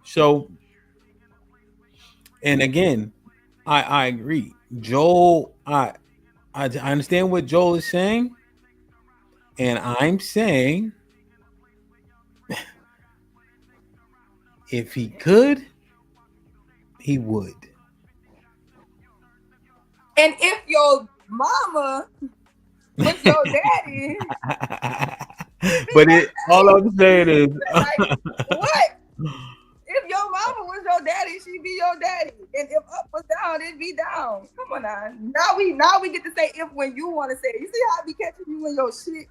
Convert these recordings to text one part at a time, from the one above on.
So, and again, I agree. Joel, I understand what Joel is saying, and I'm saying if he could, he would. And if your mama was your daddy, he'd be But your all daddy. I'm saying is, Like, what? If your mama was your daddy, she'd be your daddy. And if up was down, it'd be down. Come on now. Now we get to say if when you want to say it. You see how I be catching you in your shit?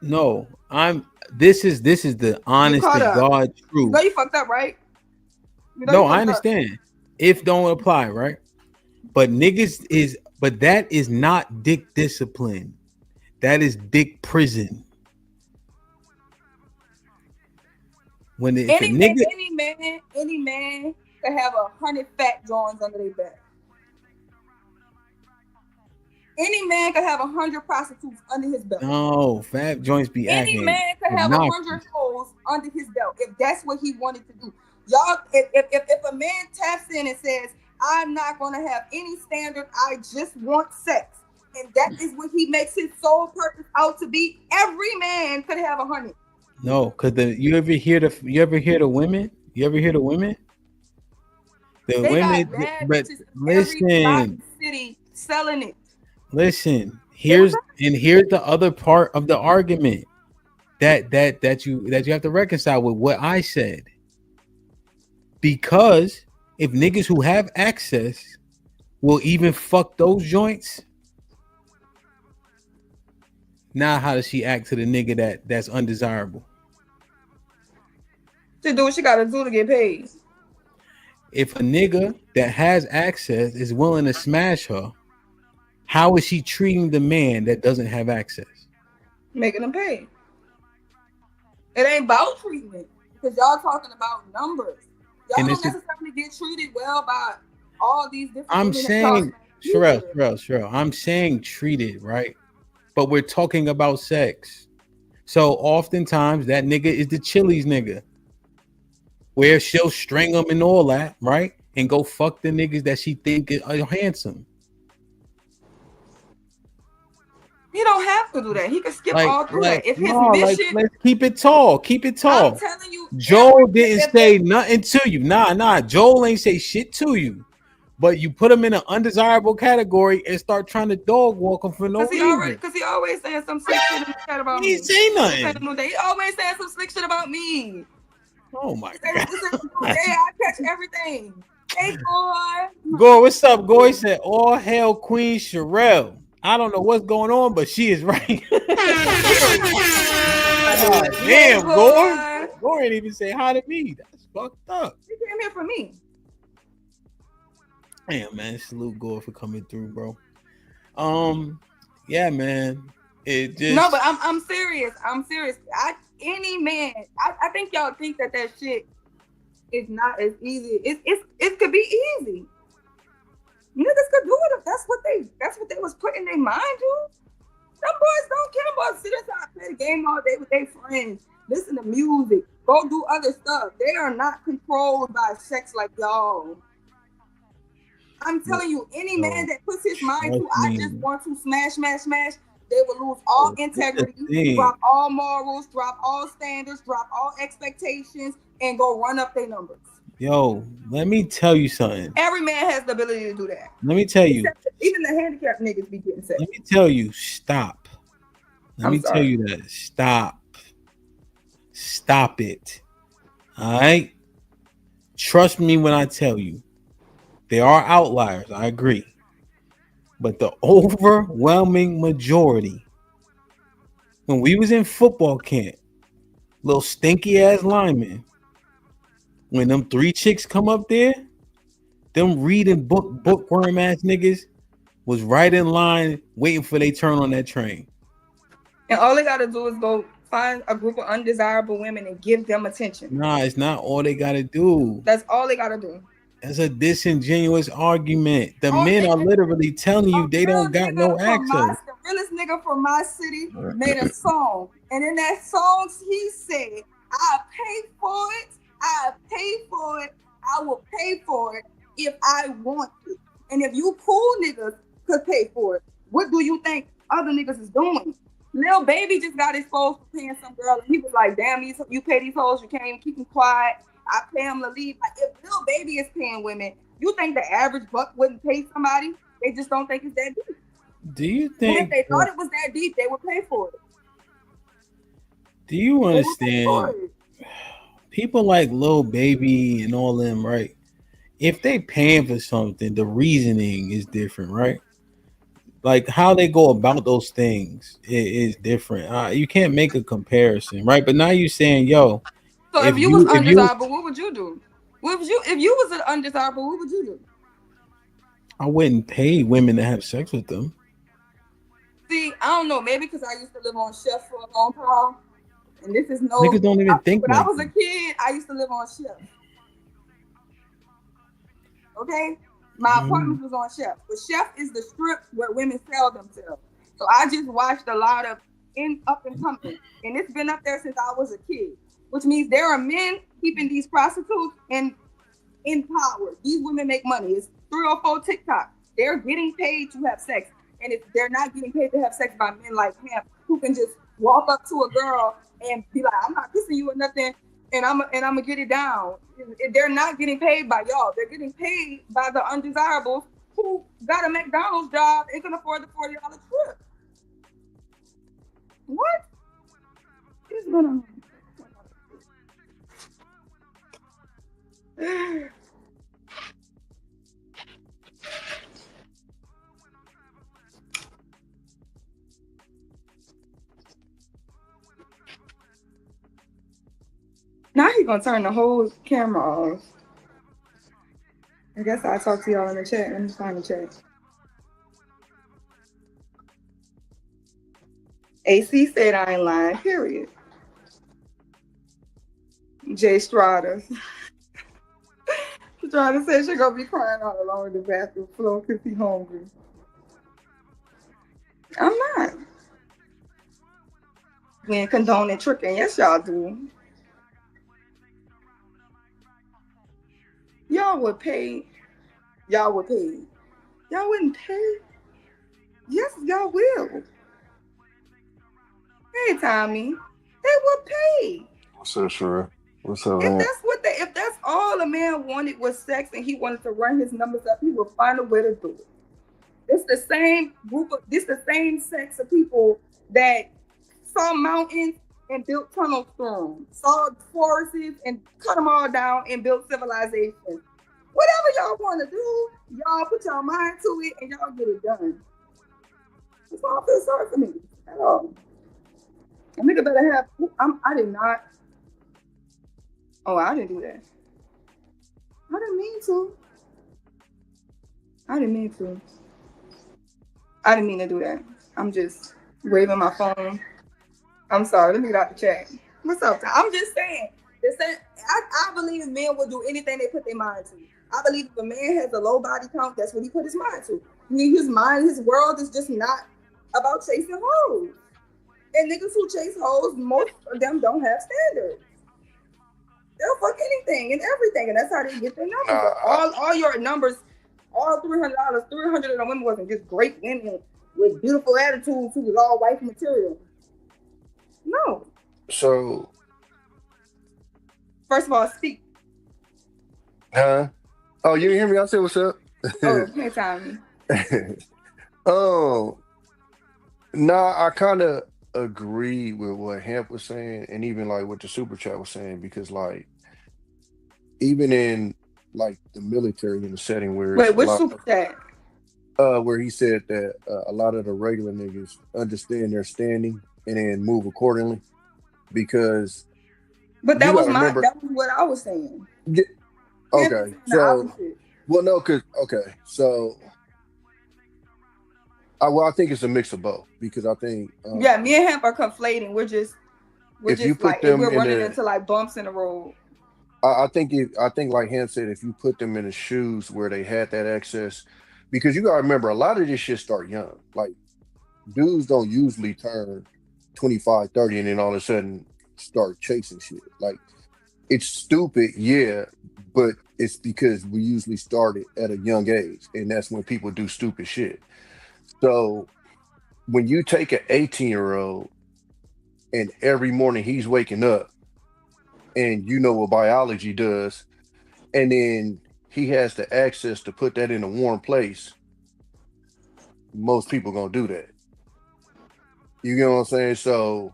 no, I'm. This is the You honest caught to up. God You know truth. you fucked up, right? You know you No, I fucked up. understand. If don't apply, right? But niggas is, but that is not dick discipline. That is dick prison. When if a Any man, nigga, any man could have 100 fat joints under their back. Any man could have 100 prostitutes under his belt. no, fat joints be Any acting man could have 100 obnoxious. hoes under his belt if that's what he wanted to do. Y'all, if a man taps in and says, "I'm not gonna have any standard, I just want sex," and that is what he makes his sole purpose out to be, every man could have 100. No, cause you ever hear the women? You ever hear the women? The They women, got bad but bitches in every block listen, city selling it. listen. They was Here's the other part of the argument that you have to reconcile with what I said. Because if niggas who have access will even fuck those joints, now how does she act to the nigga that's undesirable? to do what she gotta do to get paid. If a nigga that has access is willing to smash her, how is she treating the man that doesn't have access? Making them pay. It ain't about treatment because y'all talking about numbers. Y'all And don't this is necessarily get treated well by all these different I'm women that y'all saying, smash Sherelle, either. Sherelle, Sherelle, I'm saying treated, right? But we're talking about sex. So oftentimes that nigga is the Chili's nigga, where she'll string them and all that, right? And go fuck the niggas that she think are handsome. He don't have to do that. He can skip all through Like that. If his no, like mission, let's keep it tall. Keep it I'm tall. telling you, Joel didn't say nothing to you. Nah. Joel ain't say shit to you. But you put him in an undesirable category and start trying to dog walk him for no reason. because he always saying some slick shit in the chat about He me. ain't say This ain't nothing. a new day. He always saying some slick shit about me. Oh my This ain't a new god. day. I catch everything. Hey boy. Gore, what's up? Gore said, all hail Queen Sherelle. I don't know what's going on, but she is right. I knew God it. Hey damn, Gore. boy. Gore ain't even say hi to me. That's fucked up. He came here for me. Damn, man. Salute Gore for coming through, bro. Yeah, man. It No, but just I'm serious. I'm serious. Any man, I think y'all think that shit is not as easy. It could be easy. Niggas could do it if that's what they was putting in their mind, dude. Some boys don't care about sit inside and play the game all day with their friends, listen to music, go do other stuff. They are not controlled by sex like y'all. I'm telling you, any man yo, that puts his mind to, trust I just me. want to smash, smash, smash, they will lose all This the integrity, thing. drop all morals, drop all standards, drop all expectations, and go run up their numbers. Yo, let me tell you something. Every man has the ability to do that. Let me tell you. Except even the handicapped niggas be getting sex. Let me tell you. Stop. Let I'm me tell sorry. you that. Stop. Stop it. All right. Trust me when I tell you. There are outliers. I agree. But the overwhelming majority, when we was in football camp, little stinky ass linemen, when them three chicks come up there, them reading bookworm ass niggas was right in line waiting for they turn on that train. And all they gotta do is go find a group of undesirable women and give them attention. Nah, it's not all they gotta do. That's all they gotta do. That's a disingenuous argument. The All men they are literally telling A you they real don't got no nigga from access. the realest nigga from my city made a song, and in that song he said, "I pay for it, I pay for will pay for it if I want to. And if you cool niggas could pay for it, what do you think other niggas is doing? Lil Baby just got exposed for paying some girl, and he was like, "Damn, you pay these hoes, you can't even keep them quiet. I pay them to leave." Like, if Lil Baby is paying women, you think the average buck wouldn't pay somebody? They just don't think it's that deep. Do you And if think? they thought it was that deep, they would pay for it. Do you They would pay for understand? it. People like Lil Baby and all them, right? If they paying for something, the reasoning is different, right? Like how they go about those things is different. You can't make a comparison, right? But now you're saying, yo, So if if you was you, undesirable, what would you do? What would you if you was an undesirable? What would you do? I wouldn't pay women to have sex with them. See, I don't know. Maybe because I used to live on Chef for a long time, and this is Niggas no. don't even think When I like was a that. kid, I used to live on Chef. Okay, my Mhm. apartment was on Chef, but Chef is the strip where women sell themselves. So I just watched a lot of in up and coming, and it's been up there since I was a kid. Which means there are men keeping these prostitutes in power. These women make money. It's 3 or 4 TikTok. They're getting paid to have sex, and if they're not getting paid to have sex by men like HAMP, who can just walk up to a girl and be like, "I'm not kissing you or nothing," and I'm gonna get it down. They're not getting paid by y'all. They're getting paid by the undesirables who got a McDonald's job and can afford the $40 trip. What is going on? Now he's gonna turn the whole camera off. I guess I'll talk to y'all in the chat. Let me find the chat. AC said I ain't lying, period. Jay Strada. Strada said she gonna be crying all along the bathroom floor because he hungry. I'm not. We ain't condoning tricking. Yes, y'all do. Y'all would pay. Y'all would pay. Y'all wouldn't pay. Yes, y'all will. Hey, Tommy. They would pay. What's up, Sheree? What's up, If man? that's what they, if that's all a man wanted was sex and he wanted to run his numbers up, he would find a way to do it. It's the same group of, this the same sex of people that saw mountains and built tunnels through them, saw forests and cut them all down and built civilizations. Whatever y'all want to do, y'all put your mind to it and y'all get it done. That's why I feel sorry for me at all. A nigga better have. I did not. Oh, I didn't do that. I didn't mean to. I didn't mean to. I didn't mean to do that. I'm just waving my phone. I'm sorry. Let me get out the chat. What's up? I'm just saying. I believe men will do anything they put their mind to. I believe if a man has a low body count, that's what he put his mind to. His mind, his world is just not about chasing hoes. And niggas who chase hoes, most of them don't have standards. They'll fuck anything and everything, and that's how they get their numbers. Nah, But all your numbers, all $300, 300 of the women wasn't just great women with beautiful attitudes who was all wife material. No. so, First of all, speak. huh? Oh, you didn't hear me? I said, what's up? Oh, hey, Tommy. Oh, nah, I kind of agree with what Hamp was saying, and even like what the super chat was saying, because like even in like the military in the setting where it's Wait, a which lot super chat? where he said that a lot of the regular niggas understand their standing and then move accordingly because But you got to remember. that was what I was saying. Yeah, Him is okay, saying the so opposite. well, no, because okay, so I think it's a mix of both because I think Yeah, me and him are conflating. We're if you just put like them we're in running the, into like bumps in the road. I think like Han said, if you put them in the shoes where they had that access, because you got to remember a lot of this shit start young. Like dudes don't usually turn 25, 30, and then all of a sudden start chasing shit. Like It's stupid, yeah, but it's because we usually started at a young age, and that's when people do stupid shit. So when you take an 18-year-old and every morning he's waking up and you know what biology does, and then he has the access to put that in a warm place, most people gonna do that. You get what I'm saying? So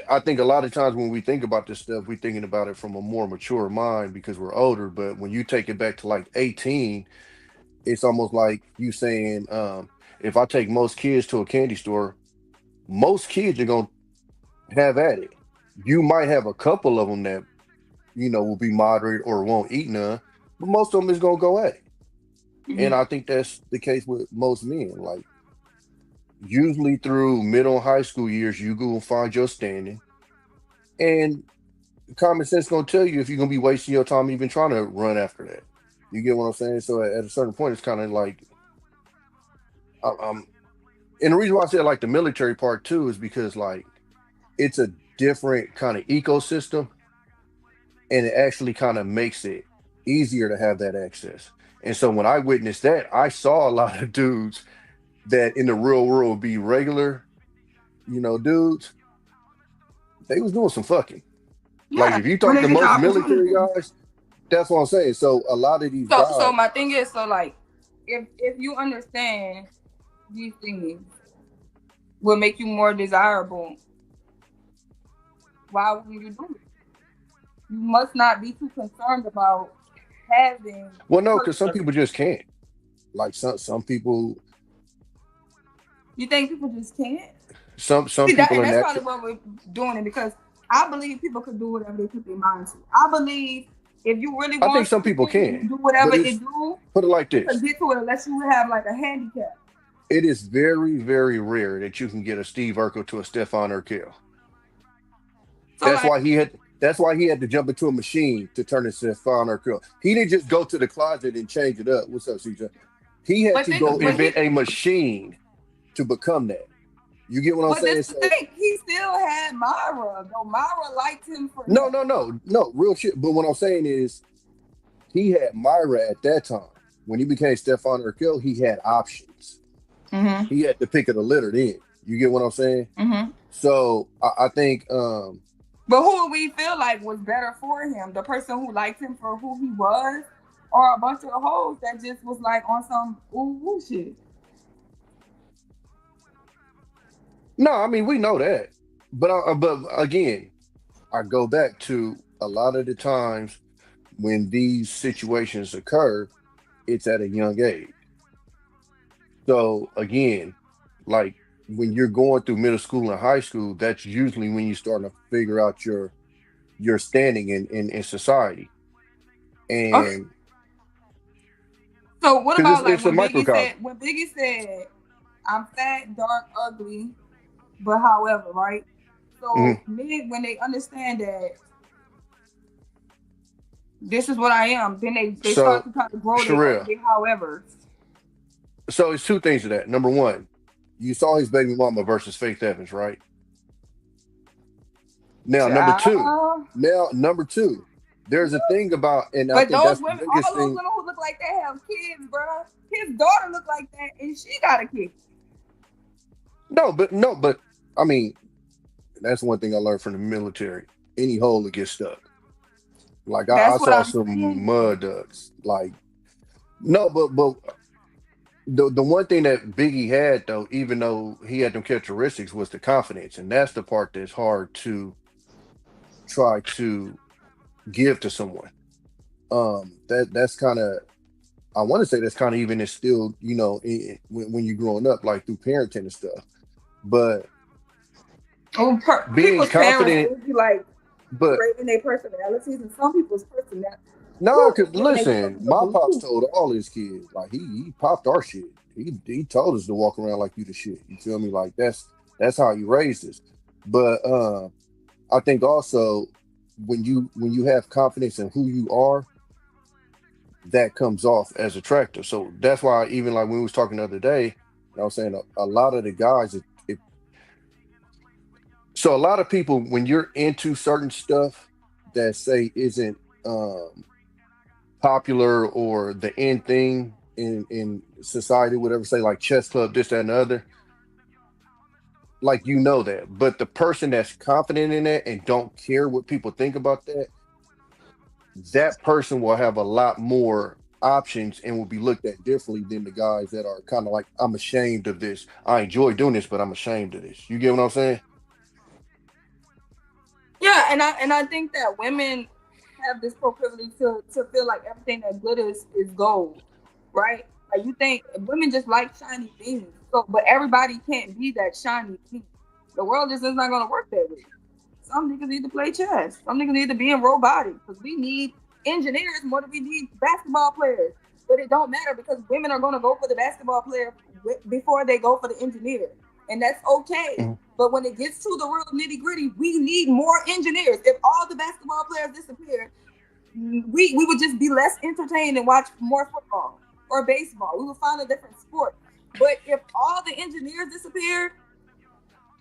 I think a lot of times when we think about this stuff, we're thinking about it from a more mature mind because we're older. But when you take it back to like 18, it's almost like you saying, if I take most kids to a candy store, most kids are gonna have at it. You might have a couple of them that will be moderate or won't eat none, but most of them is gonna go at it. And Mhm. I think that's the case with most men. Like usually through middle and high school years, you go and find your standing, and common sense gonna tell you if you're gonna be wasting your time even trying to run after that. You get what I'm saying? So at a certain point, it's kind of like, um, and the reason why I said like the military part too is because like it's a different kind of ecosystem, and it actually kind of makes it easier to have that access. And so when I witnessed that, I saw a lot of dudes that in the real world would be regular, dudes. They was doing some fucking. Like Yeah, if you when talk they to get the most military opportunity. guys, that's what I'm saying. So a lot of these So guys, my thing is, so like, if you understand these things will make you more desirable, why wouldn't you do it? You must not be too concerned about having well, the no, because some person. people just can't. Like some people, You think people just can't? some See that, people and are that's probably natural. what we're doing it because I believe people can do whatever they put their mind to. I believe if you really I think want some people something, you can, do whatever but it it's do. put it like You can this: get to it unless you have like a handicap. it is very, very rare that you can get a Steve Urkel to a Stefan Urkel. So like, That's why he had to jump into a machine to turn it to Stefan Urkel. He didn't just go to the closet and change it up. What's up, CJ? He had but to think, go but invent he, a machine to become that. You get what I'm but this saying? the So thing. He still had Myra, though. Myra liked him for no, that. no, no, no, real shit. But what I'm saying is he had Myra at that time. When he became Stefan Urkel, he had options. Mm-hmm. He had to pick of the litter then. You get what I'm saying? Mm-hmm. So I think But who would we feel like was better for him? The person who liked him for who he was, or a bunch of hoes that just was like on some ooh woo shit? no, I mean we know that. But again, I go back to a lot of the times when these situations occur, it's at a young age. So again, like when you're going through middle school and high school, that's usually when you start to figure out your standing in society. Okay. And So what because about it's like it's a microcosm. When Biggie said, "I'm fat, dark, ugly, but however," right? So Mhm. men, when they understand that this is what I am, then they start So to kind of grow Sherelle, they however. so it's two things to that. Number one, you saw his baby mama versus Faith Evans, right? Now, Child. number two, there's a thing about, and I But think those that's the women, all biggest those thing. women who look like they have kids, bro. His daughter look like that, and she got a kid. No, but I mean, that's one thing I learned from the military. Any hole that gets stuck. Like I That's what saw I'm some saying. mud ducks. Like no, but the one thing that Biggie had though, even though he had them characteristics, was the confidence, and that's the part that's hard to try to give to someone. That's kind of, I want to say that's kind of even instilled, when you're growing up, like through parenting and stuff. But Oh, being people's parents confident, do be like but creating their personalities, and some people's personality, no, who because giving their listen, children the my pops blues. told all his kids, like he popped our shit. He told us to walk around like you the shit. You feel me? Like that's how he raised us. But I think also when you have confidence in who you are, that comes off as attractive. So that's why even like when we was talking the other day, I was saying a lot of the guys, So a lot of people, when you're into certain stuff that say isn't um popular or the end thing in society, whatever, say like chess club, this, that, and the other, like you know that. But the person that's confident in that and don't care what people think about that, that person will have a lot more options and will be looked at differently than the guys that are kind of like, I'm ashamed of this. I enjoy doing this, but I'm ashamed of this. You get what I'm saying? Yeah, and I think that women have this proclivity to feel like everything that glitters is gold, right? Like you think women just like shiny things. So, but everybody can't be that shiny thing. The world just is not gonna work that way. Some niggas need to play chess. Some niggas need to be in robotics because we need engineers more than we need basketball players. But it don't matter because women are gonna go for the basketball player before they go for the engineer, and that's okay. Mhm. But when it gets to the real nitty gritty, we need more engineers. If all the basketball players disappear, we would just be less entertained and watch more football or baseball. We would find a different sport. But if all the engineers disappeared,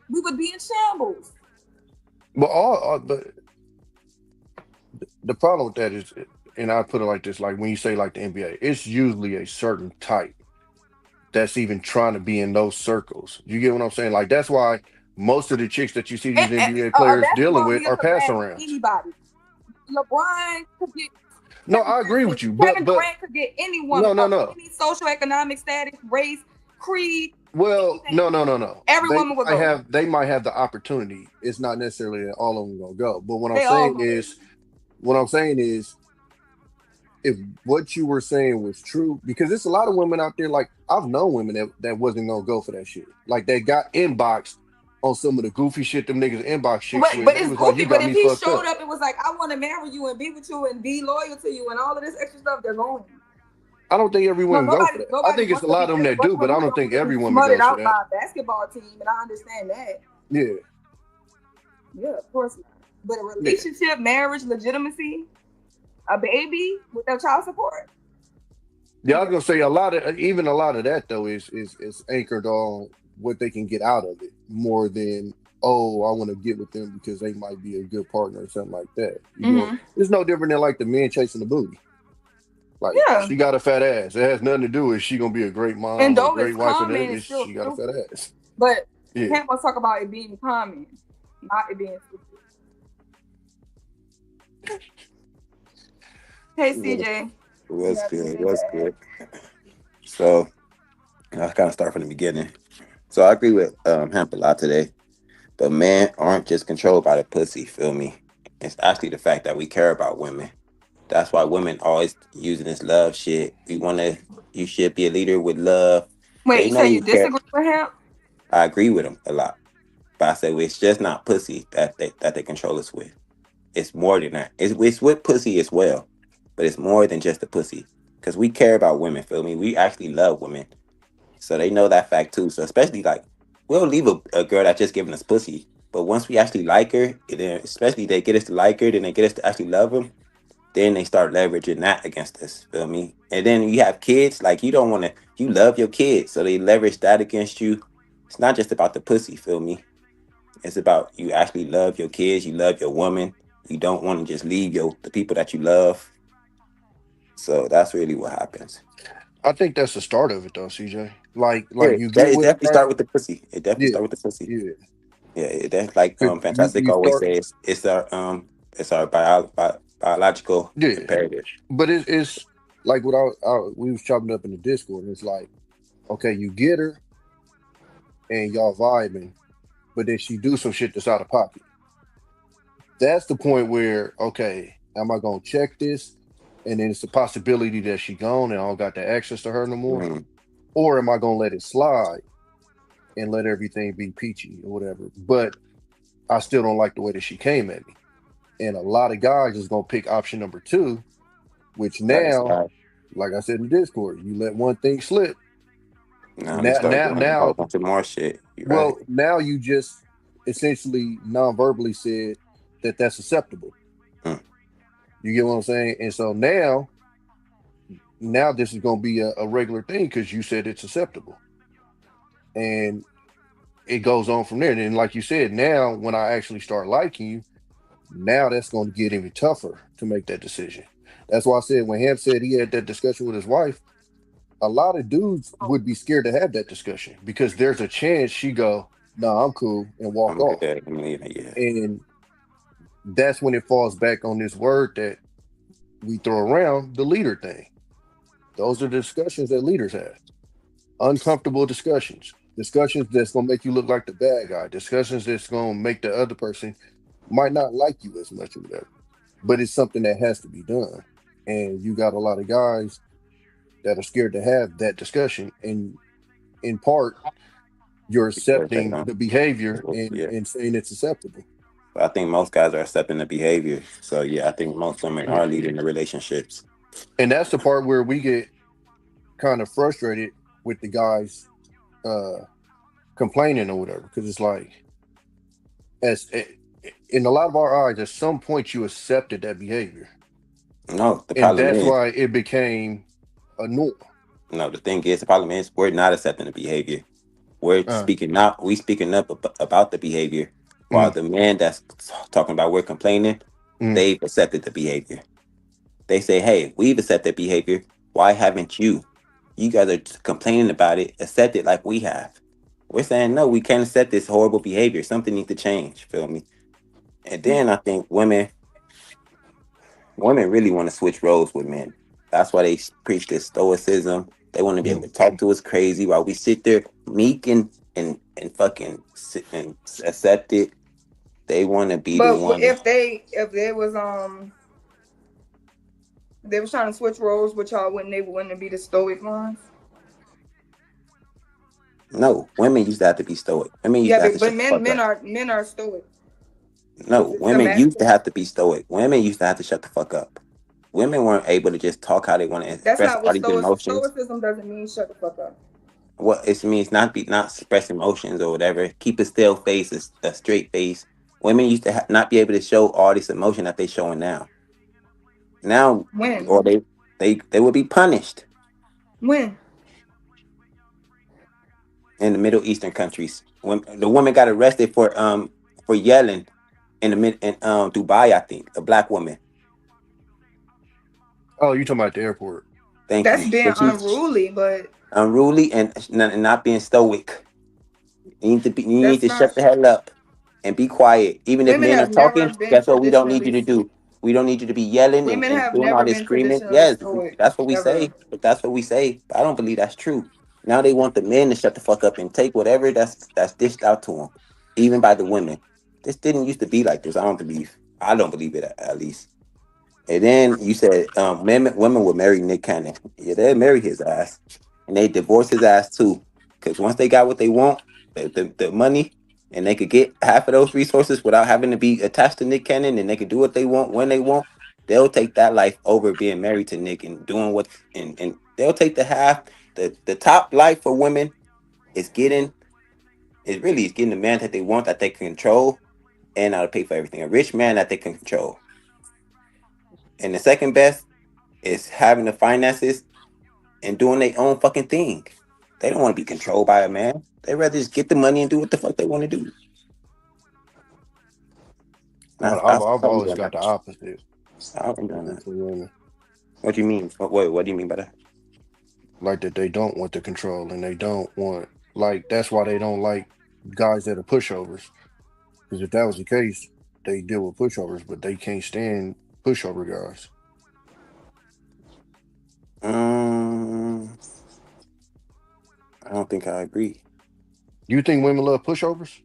we would be in shambles. But but the problem with that is, and I put it like this: like when you say like the NBA, it's usually a certain type that's even trying to be in those circles. You get what I'm saying? Like that's why most of the chicks that you see these NBA A players dealing basketball with nigga are could pass bag arounds. anybody. LeBron could get No, I agree with you, Kevin but Durant could get any woman no, no, of no. any socioeconomic status, race, creed, Well, anything. no, no, no, no. Every woman would go. They might have the opportunity. It's not necessarily that all of them gonna go. But They all what I'm saying is, if what you were saying was true, because there's a lot of women out there. Like I've known women that wasn't gonna go for that shit. Like they got inboxed on some of the goofy shit them niggas inbox chicks with. But They it's was like, goofy. you But got if me he fucked showed up. up, it was like, I want to marry you and be with you and be loyal to you and all of this extra stuff. They're going. I don't think every No, woman go for that. I nobody think it's a wants to lot be. of them There's a that bunch do, of but women I who don't don't think want to every be woman smutted goes for out that. by a basketball team, and I understand that. Yeah, Yeah, of course not. But a yeah. relationship, marriage, legitimacy, a baby without child support. Yeah, I was gonna say a lot of that though is anchored on what they can get out of it more than, oh, I want to get with them because they might be a good partner or something like that. You know, Mm-hmm. it's no different than like the men chasing the booty. Like Yeah. she got a fat ass. It has nothing to do with she gonna be a great And mom or a though it's great wife, and common, it's still she got a fat stupid. ass. But Yeah. can't talk about it being common, not it being stupid. Hey CJ. What's Yeah, good? anything to What's add? good? So I'll kind of start from the beginning. So I agree with Hemp a lot today. But men aren't just controlled by the pussy, feel me? It's actually the fact that we care about women. That's why women always using this love shit. You should be a leader with love. Wait, They you know say you you care. disagree with him? I agree with them a lot. But I say well, it's just not pussy that they control us with. It's more than that. It's with pussy as well. But it's more than just the pussy. Because we care about women, feel me? We actually love women. So they know that fact too. So especially like we'll leave a girl that's just giving us pussy. But once we actually like her, and then especially they get us to like her, then they get us to actually love them, then they start leveraging that against us. Feel me? And then you have kids, like you don't want to, you love your kids, so they leverage that against you. It's not just about the pussy. Feel me? It's about you actually love your kids, you love your woman. You don't want to just leave the people that you love. So that's really what happens. I think that's the start of it though, CJ. Yeah, Like you get it with definitely her. start with the pussy. It definitely Yeah, start with the pussy. yeah. Yeah, that's like 'Cause Fantastic you always start. says. It's our biological Yeah, imperative. but it's like what we was chopping up in the Discord. And it's like, okay, you get her and y'all vibing, but then she do some shit that's out of pocket. That's the point where, okay, am I gonna check this? And then it's the possibility that she gone and I don't got the access to her no more, Mm, or am I gonna let it slide and let everything be peachy or whatever? But I still don't like the way that she came at me. And a lot of guys is gonna pick option number two, which that is now, right. like I said in the Discord, you let one thing slip. Now they start doing a whole Now, bunch of more shit. You're right. well, now you just essentially non-verbally said that that's acceptable. Mm, You get what I'm saying? And so now this is going to be a regular thing because you said it's acceptable. And it goes on from there. And then, like you said, now when I actually start liking you, now that's going to get even tougher to make that decision. That's why I said when Ham said he had that discussion with his wife, a lot of dudes would be scared to have that discussion because there's a chance she go, "No, I'm cool," and walk I'm off. good. I'm leaving. Yeah. And that's when it falls back on this word that we throw around, the leader thing. Those are the discussions that leaders have. Uncomfortable discussions. Discussions that's gonna make you look like the bad guy. Discussions that's gonna make the other person might not like you as much or whatever. But it's something that has to be done. And you got a lot of guys that are scared to have that discussion. And in part, you're Because they accepting don't. the behavior Yeah. and saying it's acceptable. But I think most guys are accepting the behavior. So yeah, I think most women Yeah. are leading the relationships. And that's the part where we get kind of frustrated with the guys uh complaining or whatever. Because it's like as in a lot of our eyes, at some point you accepted that behavior. No, the And problem that's is, why it became a norm. no, the thing is, the problem is, we're not accepting the behavior. We're Uh, speaking out. We speaking up about the behavior, while mm, the man that's talking about we're complaining, mm. they've accepted the behavior. They say, "Hey, we've accepted behavior. Why haven't you? You guys are just complaining about it. Accept it like we have." We're saying, "No, we can't accept this horrible behavior. Something needs to change." Feel me? And then I think women really want to switch roles with men. That's why they preach this stoicism. They want to be able to Mm. talk to us crazy while we sit there meek and fucking sit and accept it. They want to be the But one. if they was trying to switch roles with y'all, wouldn't be the stoic ones? No, women used to have to be stoic. Women used Yeah, to have to but shut the fuck up. men are stoic. No, It's the women used to masculine. have to be stoic. Women used to have to shut the fuck up. Women weren't able to just talk how they want to That's express not all what these emotions. stoicism doesn't mean. Shut the fuck up. What it means not express emotions or whatever. Keep a still face, a straight face. Women used to not be able to show all this emotion that they showing now. Now, When? or they would be punished When? in the Middle Eastern countries. When the woman got arrested for yelling in the mid in Dubai, I think a black woman. Oh, you talking about the airport? Thank That's you. being But she's unruly, but unruly and not being stoic. You need that's to not. shut the hell up and be quiet. Even if Women men are have never talking, been guess what? We don't need you traditionally. to do. We don't need you to be yelling Women and have doing all never this been screaming. traditionally Yes, stoic that's what we ever. say. But that's what we say. But I don't believe that's true. Now they want the men to shut the fuck up and take whatever that's dished out to them, even by the women. This didn't used to be like this. I don't believe. I don't believe it at least. And then you said women would marry Nick Cannon. Yeah, they'd marry his ass. And they divorce his ass too. Because once they got what they want, the money, and they could get half of those resources without having to be attached to Nick Cannon, and they could do what they want when they want, they'll take that life over being married to Nick and doing what and they'll take the half. The top life for women is getting is getting the man that they want, that they can control, and how to pay for everything. A rich man that they can control. And the second best is having the finances and doing their own fucking thing. They don't want to be controlled by a man. They rather just get the money and do what the fuck they want to do. I've That's I've what I'm always doing got that. the opposite I'm doing with that. women, What do you mean? What do you mean by that? like that they don't want the control and they don't want like that's why they don't like guys that are pushovers. Because if that was the case, they deal with pushovers, but they can't stand pushover guys. Um, I don't think I agree. You think women love pushovers?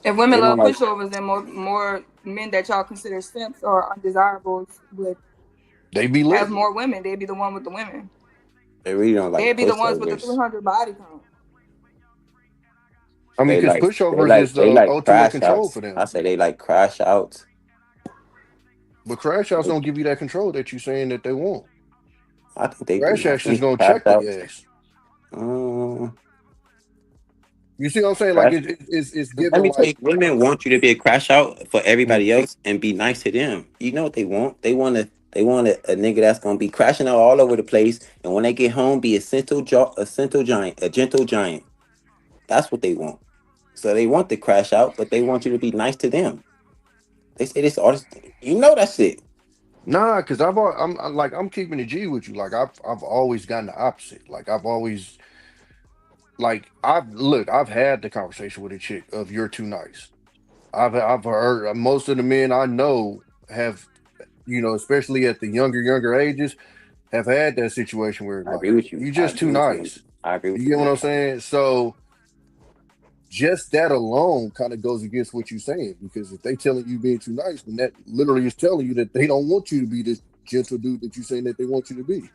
If women They don't love like. pushovers, then more men that y'all consider simps or undesirables would They be have lit. more women. They'd be the one with the women. They really don't like They'd be the ones with the pushovers. 300 body count. I mean, They because like they pushovers like is they the like ultimate crash control for outs. them. I say they like crash outs. But crash outs don't give you that control that you're saying that they want. I think they Crash do. I outs just think gonna crash check outs. their ass. Um, You see what I'm saying? Like crash it's Let given me tell like you, women want you to be a crash out for mm, everybody else and be nice to them. You know what they want? They want a nigga that's gonna be crashing out all over the place, and when they get home, be a gentle giant, a gentle giant. That's what they want. So they want to crash out, but they want you to be nice to them. They say this artist, you know that shit. Nah, because I'm like I'm keeping the G with you. Like I've always gotten the opposite. Like I've always I've had the conversation with a chick of you're too nice. I've heard most of the men I know have, especially at the younger ages, have had that situation where I agree like with you. you I just too agree with you. nice. I agree with You you. get what I'm saying? So just that alone kind of goes against what you're saying, because if they telling you being too nice, then that literally is telling you that they don't want you to be this gentle dude that you're saying that they want you to be.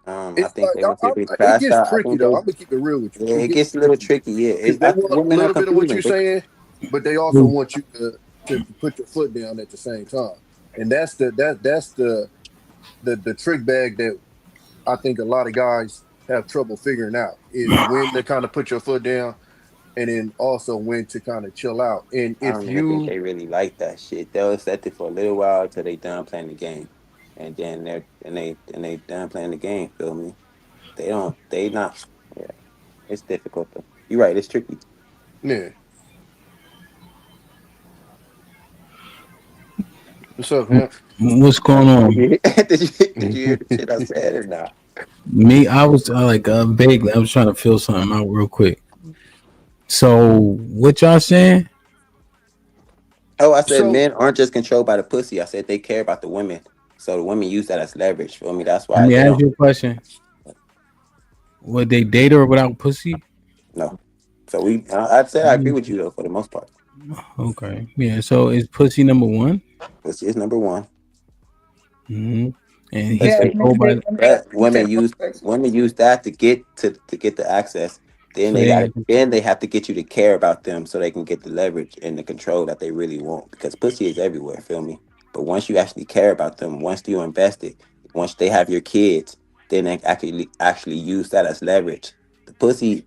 I It's think like they want you to be it crashed gets out. I tricky think though. they, I'm gonna keep it real with you. yeah, It it gets gets a little tricky tricky. Yeah, because they want a women are little bit of what confusing. you're saying, but they also want you to put your foot down at the same time. And that's the trick bag that I think a lot of guys have trouble figuring out, is when to kind of put your foot down, and then also when to kind of chill out. And I if don't even think you they really like that shit. They'll accept it for a little while until they done playing the game, and then they done playing the game. Feel me? They don't. They not. Yeah, it's difficult though. You're right. It's tricky. yeah, what's up, man? What's going Did on? you, did you hear the shit I said or not? Me, I was like vaguely. I was trying to feel something out real quick. So what y'all saying? Oh, I said So men aren't just controlled by the pussy. I said they care about the women, so the women use that as leverage. Feel me? That's Let why me they ask don't. you a question. Would they date her without pussy? No. So I'd say I agree with you though for the most part. Okay. Yeah. So is pussy number one? Pussy is number one. hmm And But he's Yeah, they controlled by. but you said one question. women use that to get the access. Then So they. they have to get you to care about them so they can get the leverage and the control that they really want, because pussy is everywhere, feel me? But once you actually care about them, once you invest it, once they have your kids, then they actually use that as leverage. The pussy,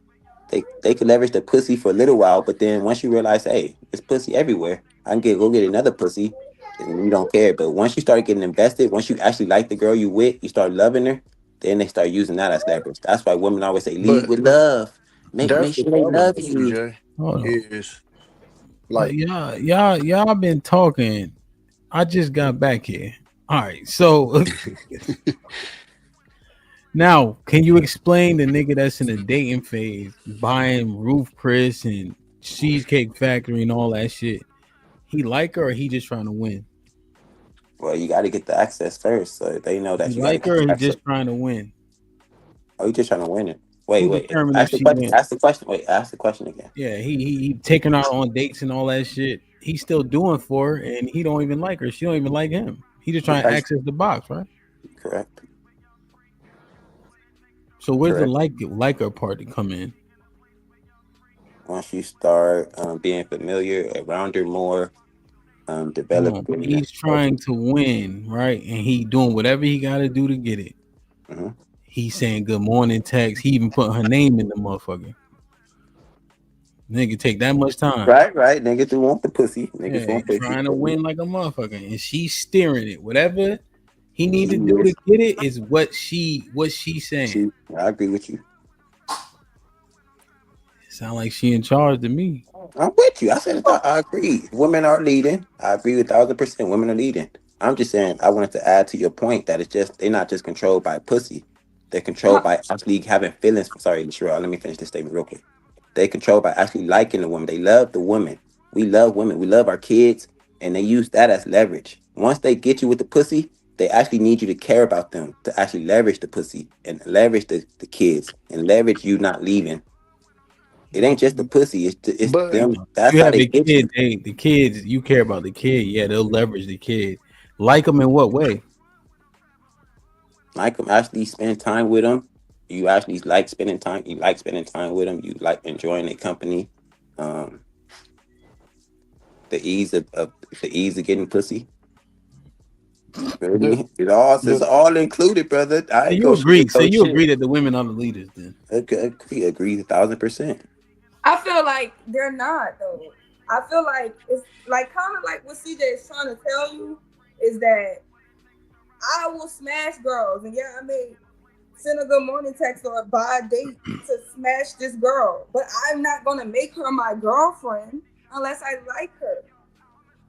they can leverage the pussy for a little while, but then once you realize, hey, it's pussy everywhere, I can go get another pussy, and you don't care. But once you start getting invested, once you actually like the girl you with, you start loving her, then they start using that as leverage. That's why women always say, lead but with love. that's Make the sure they problem love though, you. CJ, Hold on. is like Y'all been talking. I just got back here. All right. So now, can you explain the nigga that's in the dating phase, buying Roof Chris and Cheesecake Factory and all that shit? He like her, or he just trying to win? Well, you got to get the access first, so they know He that you got to like get her, or the he access. just trying to win? Oh, you just trying to win it. Who Wait. determined if Ask the she question. win? Ask the question. Wait, ask the question again. Yeah, he taking her out on dates and all that shit. He's still doing for her, and he don't even like her. She don't even like him. He just trying to Because access the box, right? correct, So where's the correct. like her part to come in? Once you start being familiar around her more, No, developing. he's trying to win, right? And he doing whatever he got to do to get it. Mhm. He's saying good morning text. He even put her name in the motherfucker. Nigga take that much time. Right. Niggas do want the pussy. Yeah, Niggas want pussy. trying to win like a motherfucker, and she's steering it. Whatever he need She to do to is. get it is what she saying. I agree with you. Sound like she in charge to me. I'm with you. I said I agree. Women are leading. I agree 1,000%. Women are leading. I'm just saying I wanted to add to your point that it's just they're not just controlled by pussy. They're controlled by actually having feelings. Sorry, Sherelle, let me finish this statement real quick. They controlled by actually liking the woman. They love the woman. We love women. We love our kids, and they use that as leverage. Once they get you with the pussy, they actually need you to care about them to actually leverage the pussy and leverage the kids and leverage you not leaving. It ain't just the pussy. It's but them. That's You how have they a get kid, you. the kids, you care about the kid. Yeah, they'll leverage the kid. Like them in what way? Like them, actually spend time with them. You actually like spending time. You like spending time with them. You like enjoying their company. Um, the ease of the ease of getting pussy. the Really, it's the all included, brother. I So ain't you gonna agree? So sugarcoat you shit. agree that the women are the leaders then? Agree 1,000%. I feel like they're not though. I feel like it's like kind of like what CJ is trying to tell you is that I will smash girls, and yeah, I may send a good morning text or buy a date to smash this girl, but I'm not gonna make her my girlfriend unless I like her.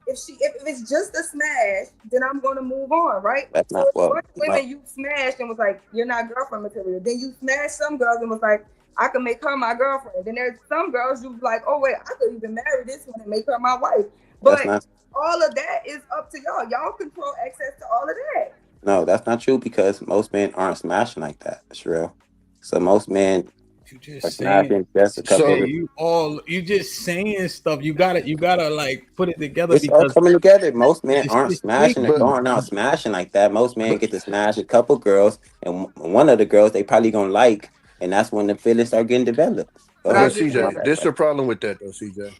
If it's just a smash, then I'm gonna move on, right? That's So not it's a well. bunch of women you smashed and was like, you're not girlfriend material. Then you smashed some girls and was like, I can make her my girlfriend. Then there's some girls you was like, oh wait, I could even marry this one and make her my wife. That's But not. all of that is up to y'all. Y'all control access to all of that. No, that's not true because most men aren't smashing like that. It's real. So most men You are just saying. smashing just a couple So of. You just saying stuff. You gotta like put it together It's all because coming together. Most men it's aren't just smashing or but sticky. going out smashing like that. Most men but get to smash a couple girls, and one of the girls they probably gonna like, and that's when the feelings start getting developed. Go But I but ahead. just My CJ, said, bad. this is the problem with that though, CJ.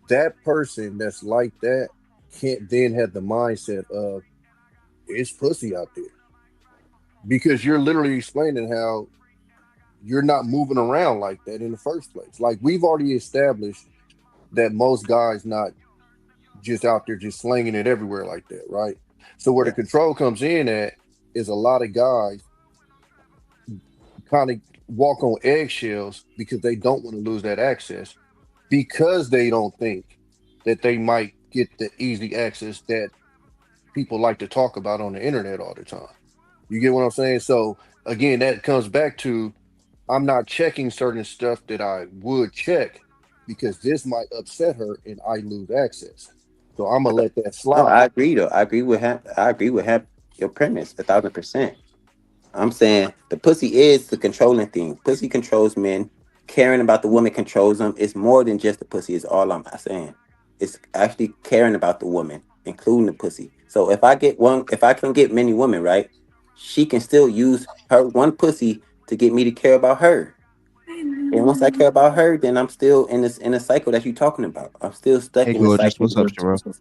That person that's like that can't then have the mindset of it's pussy out there because you're literally explaining how you're not moving around like that in the first place. Like we've already established that most guys not just out there just slinging it everywhere like that, right? So where the Yeah. control comes in at is a lot of guys kind of walk on eggshells because they don't want to lose that access because they don't think that they might get the easy access that people like to talk about on the internet all the time. You get what I'm saying? So again, that comes back to I'm not checking certain stuff that I would check because this might upset her and I lose access. So I'm gonna let that No, I slide. agree though. I agree with him. I agree with him. Your premise, 1,000%. I'm saying the pussy is the controlling thing. Pussy controls men. Caring about the woman controls them. It's more than just the pussy. Is all I'm saying. It's actually caring about the woman, including the pussy. So if I can get many women, right, she can still use her one pussy to get me to care about her. And once I care about her, then I'm still in a cycle that you're talking about. I'm still stuck Hey, in the gorgeous. cycle. What's up, Sherelle?